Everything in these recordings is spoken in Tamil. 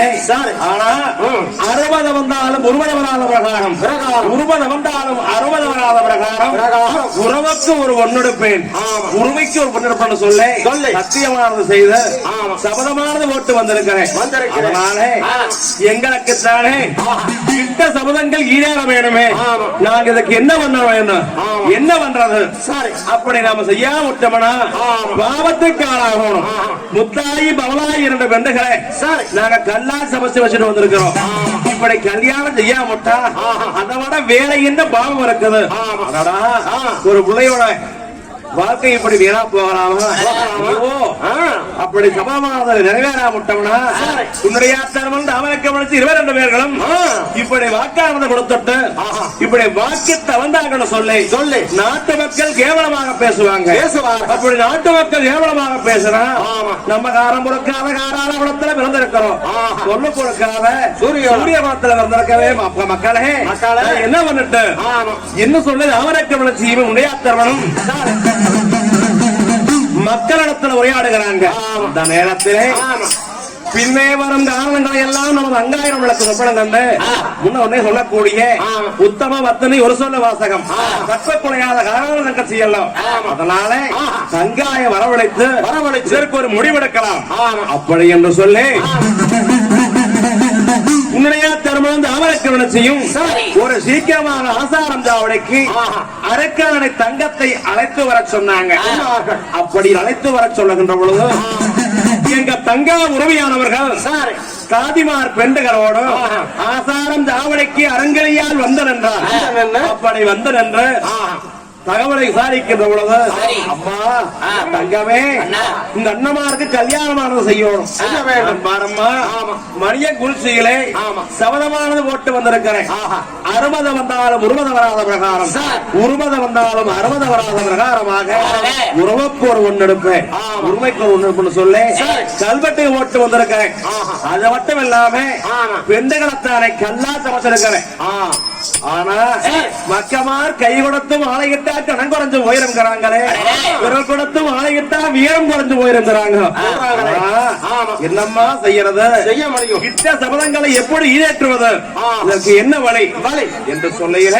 சொன்னேன். ஆனா 60 வந்தாலும் 60 வராத பிரகாரம் 60 வந்தாலும் 60 வராத பிரகாரம் உறவுக்கு ஒரு ஒன்னெடுப்பேன், உரிமைக்கு ஒரு ஒன்னெடுப்பேன் சொல்ல சத்தியமானது செய்து சபதமானது ஓட்டு வந்திருக்கிறேன். அதனால எங்களுக்கு தானே கிட்ட சபதங்கள் ஈடேற வேணுமே. நாங்க இதுக்கு என்ன பண்ண வேணும், என்ன பண்றது? அப்படி நாம செய்யாம விட்டோம்னா பாவத்துக்கு ஆளாகணும். முத்தாயி பவலாயி 2 பெண்களை நாங்க கல்லா சமைச்சு வச்சுட்டு வந்திருக்கிறோம். இப்படி கல்யாணம் செய்யாம விட்டா அதை விட வேலை என்ன பாவம் இருக்குது? ஒரு பிள்ளையோட வாழ்க்கை இப்படி வீணா போகலாமா? அப்படி சபமானதை நிறைவேறாமட்டோம்னா உன்னுடைய அவனுக்கு 22 பேர்களும் இப்படி வாக்கானதை கொடுத்துட்டு இப்படி வாக்கு தவந்தாங்கன்னு சொல்லி நாட்டு மக்கள் கேவலமாக பேசுவாங்க. அப்படி நாட்டு மக்கள் கேவலமாக பேசுறா நம்ம காரம் கொடுக்காத காராளகுளத்துல பிறந்திருக்கிறோம், சொல்லு கொடுக்காத சூரிய குளத்துல பிறந்திருக்கவே மக்களே என்ன பண்ணிட்டு என்ன சொல்லு அவனுக்கு உடையாத்தவனும் மக்களிடத்தில் உரையாடுகிறாங்க. அந்த நேரத்திலே பின்னே வரும் காரணங்களை எல்லாம் நமது அங்காயிரம் விளக்கு சொப்பனம் கண்டு முன்னே சொல்லக்கூடிய உத்தம வத்தனை ஒரு சொல்ல வாசகம் கற்ப குலையாத காரணம் செய்யலாம். அதனால சங்காய வரவழைத்து இதற்கு ஒரு முடிவெடுக்கலாம். அப்படி என்று சொல்லி உன்னுடைய தர்மம் அவனுக்கு செய்யும் ஒரு சீக்கிரமான ஆசாரம் ஜாவடைக்கு அரக்கனை தங்கத்தை அழைத்து வர சொன்னாங்க. அப்படி அழைத்து வர சொல்லுகின்ற பொழுது எங்க தங்க உறவியானவர்கள் தாதிமார் பெண்டுகளோடு ஆசாரம் ஜாவடைக்கு அரங்கலியால் வந்த நின்றார். அப்படி வந்த நின்று தகவலை விசாரிக்கின்ற பொழுது அம்மா தங்கமே இந்த அண்ணமாருக்கு கல்யாணமானது செய்யணும் பாரம்மா. மணிய குளிர்ச்சியிலே சபதமானது போட்டு வந்திருக்கிறேன். 60 வந்தாலும் 60 வராத பிரகாரம் 60 வந்தாலும் 60 வராத பிரகாரமாக உறவுக்கு ஒரு ஒன்னெடுப்பேன், உரிமைக்கு ஒரு ஒன்னெடுப்புன்னு சொல்லி கல்வெட்டை ஓட்டு வந்திருக்கிறேன். அது மட்டும் இல்லாம பெண்களத்தானை கல்லா சமைச்சிருக்கிறேன். ஆனா மக்கமார் கை கொடுத்து மாலையிட்டா கணம் குறைஞ்சு போயிருக்கிறாங்களே, விரல் கொடுத்து மாலையிட்டா வீரம் குறைஞ்சு போயிருக்கிறாங்க. என்னம்மா செய்யறது? செய்ய முடியும். கிட்ட சபதங்களை எப்படி ஈடேற்றுவது? இதற்கு என்ன வழி என்று சொல்லையில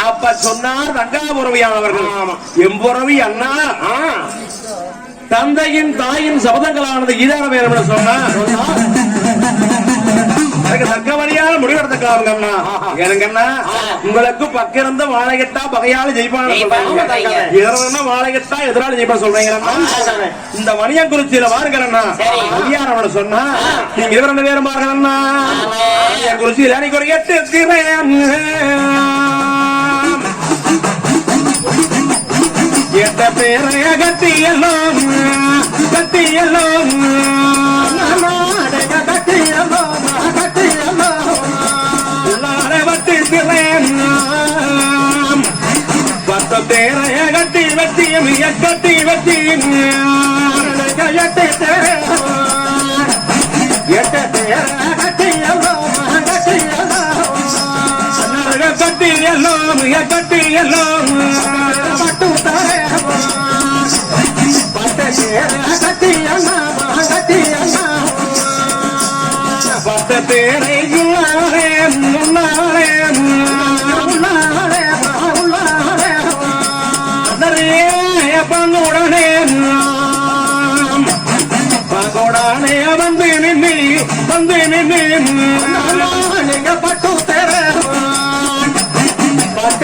அப்ப சொன்னார் தங்கா உறவியானவர்கள். எம்புறவி அண்ணா தந்தையின் தாயின் சபதங்களானது ஈடாக வேண்டும் என்று சொன்னா தக்க வழியால முடிவெடுத்துக்கலாம்னா எனக்கண்ணா உங்களுக்கு பக்கிருந்த வாழைகட்டா பகையால ஜெயிப்பான வாழைகட்டா எதிராளி ஜெயிப்பா சொல்றீங்க. இந்த மணியங்குறிச்சியில வாருங்கண்ணா கல்யாணம் சொன்னா நீங்க 22 பேரும் பாருங்கண்ணா மணியங்குறிச்சியில நீங்க ஒரு 8 பேரைய கட்டி எல்லாம் தேரைய கட்டி வெட்டியும் கட்டி வெட்டியும் கட்டி எல்லாம் கட்டி எல்லாம் பட்ட தேரை பங்குடனே பகோடானே வந்து நின்று நீங்க பட்டு தேர பட்ட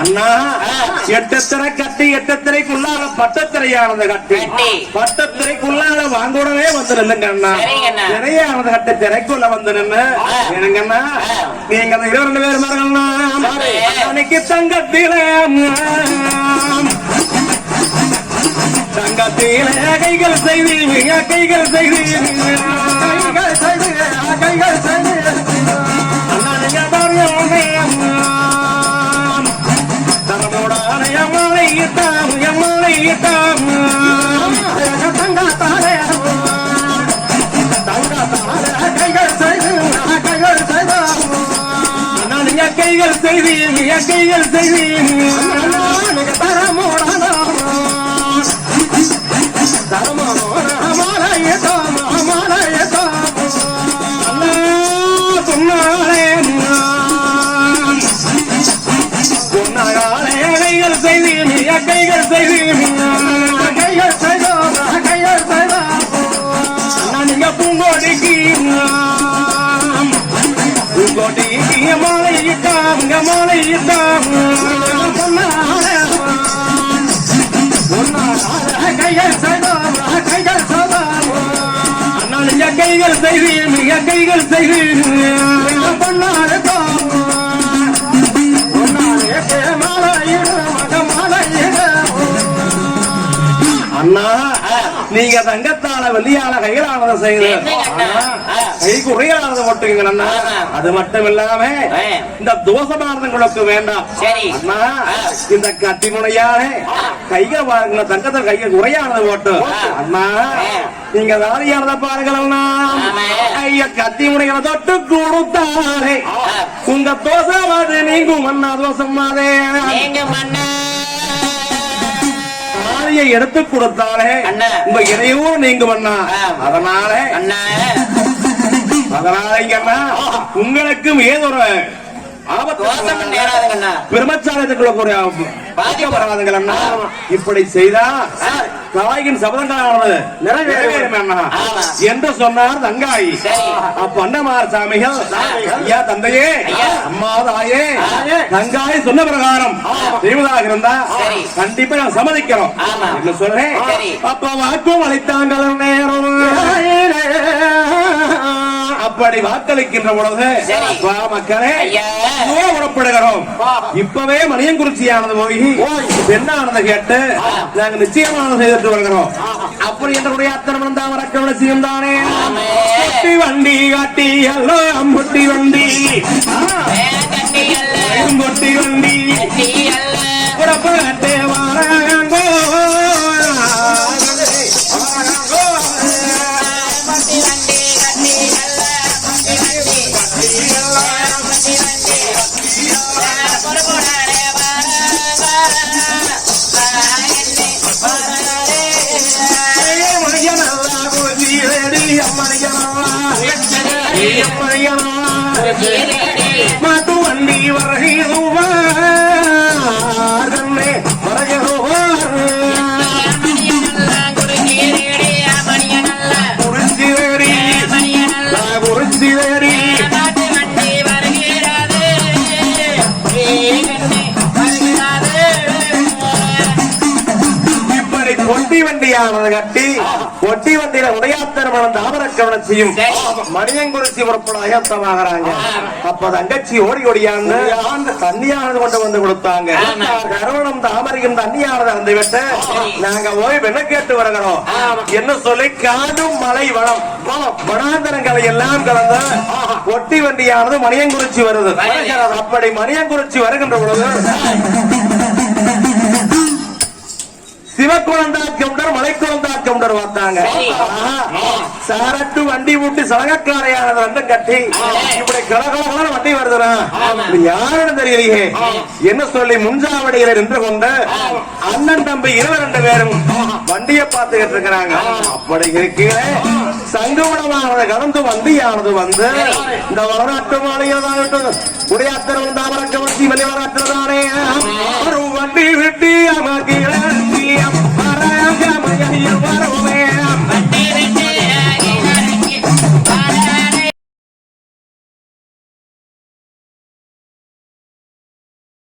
அண்ணா 8 திரை கட்டி 8 திரைக்குள்ளால பட்டத்திரையானது கட்டி பட்டத்திரைக்குள்ளால வாங்கூடவே வந்து நில்லுங்க அண்ணா. திரையானது கட்டி திரைக்குள்ள வந்து நின்று என்னங்கண்ணா நீங்க 22 பேர் மாறுங்கண்ணா. அன்னைக்கு தங்கத்திலே கைகள் செய்வீங்க கைகள் செய்வீங்க தங்க கைகள் செய்வீன் கைகள் செய்வீன் தரமோடா கைகள் செய்வீன் கைகள் செய்வீன் கைகள் செய்தோம் கைகள் செய்தோம் நீங்க பூங்கோடிக்கு பூங்கோடிக்கு மாலையிட்டாங்க மாலையிட்டாங்க கைகள் செய்தோம் கைகள் செய்தோம் அண்ணா நீங்க கைகள் செய்வீன் நீங்க கைகள் செய்வீன் பொண்ணாருக்கோம் அண்ணா நீங்க தங்கத்தால வெள்ளியால கைகளானதை செய்யுது கைக்கு உரையானதை மட்டுங்க அண்ணா அது மட்டும் இல்லாம இந்த தோசமானங்களுக்கு வேண்டாம் அண்ணா இந்த கத்தி முனையால கைகள் வாங்கின தங்கத்தை கையை உரையானதை போட்டு அண்ணா நீங்க தாரியானதை பாருங்களா ஐயா கத்தி முனைகளை தொட்டு கொடுத்தாரே உங்க தோசமாது நீங்கும் அண்ணா தோசமாதே எடுத்து கொடுத்தாலே உங்க இறையும் நீங்க பண்ணா அதனால உங்களுக்கும் ஏதோ ஒரு பிரம்மச்சாரத்துக்குள்ள இப்படி செய்தா தாயின் சபதங்களானது நிறைவேறும் என்று சொன்னார் தங்காய். அப்ப அண்ணமார் சாமிகள் ஐயா தந்தையே அம்மா தாயே தங்காய் சொன்ன பிரகாரம் செய்வதாக இருந்தா கண்டிப்பா நான் சம்மதிக்கிறோம் என்று சொல்றேன். அப்ப வாக்கும் அளித்தாங்கள் நேரம் அப்படி வாக்களிக்கின்ற பொழுது மக்களே புறப்படுகிறோம். இப்பவே மணியங்குறிச்சியானது போய் பெண்ணானதை கேட்டு நாங்க நிச்சயமானது செய்துட்டு வருகிறோம். அப்படி என்னுடைய அத்தனை தாமரக்கவன செய்யும் தானே வண்டி காட்டி அல்லோ அம்புட்டி வண்டி பொட்டி வண்டி புறப்பட்டே வாராங்கோ மாட்டு வண்டி வரகிடுவா ஒட்டி வண்டியானது கட்டி ஒட்டி வண்டியில உடையாத்தரமான தாமரக்கவனம் செய்யும் மணியங்குறிச்சி புறப்பட அயத்தமாகறாங்க. அப்ப தங்கச்சி ஓடி ஓடியாந்து தண்ணியானது கொண்டு வந்து கொடுத்தாங்க. கருவணம் தாமரையும் தண்ணியானது வந்து விட்டு நாங்க போய் வெண்ண கேட்டு வருகிறோம் என்ன சொல்லி காடும் மலை வளம் வனாந்தரங்களை எல்லாம் கலந்து ஒட்டி வண்டியானது மணியங்குறிச்சி வருது. அப்படி மணியங்குறிச்சி வருகின்ற பொழுது சிவக்குழந்தா கவுண்டர் மலைக்குழந்தா கவுண்டர் வந்தாங்க. சாரட்டு வண்டி விட்டு சலகக்காரையானது வந்து கட்டி இப்படி கலகலகல வண்டி வருதுனா யாருன்னு தெரியலையே என்ன சொல்லி முன்சாவடியில நின்று கொண்டு அண்ணன் தம்பி 22 பேரும் வண்டியை பார்த்துக்கிட்டு இருக்கிறாங்க. அப்படி இருக்கிற சங்குமணமானது கடந்து வண்டியானது வந்து இந்த வளநாட்டு மாளிகையாகட்டும் உடையாத்திரம் தாமரக்கவர்ச்சி வெளிவராற்றுதானே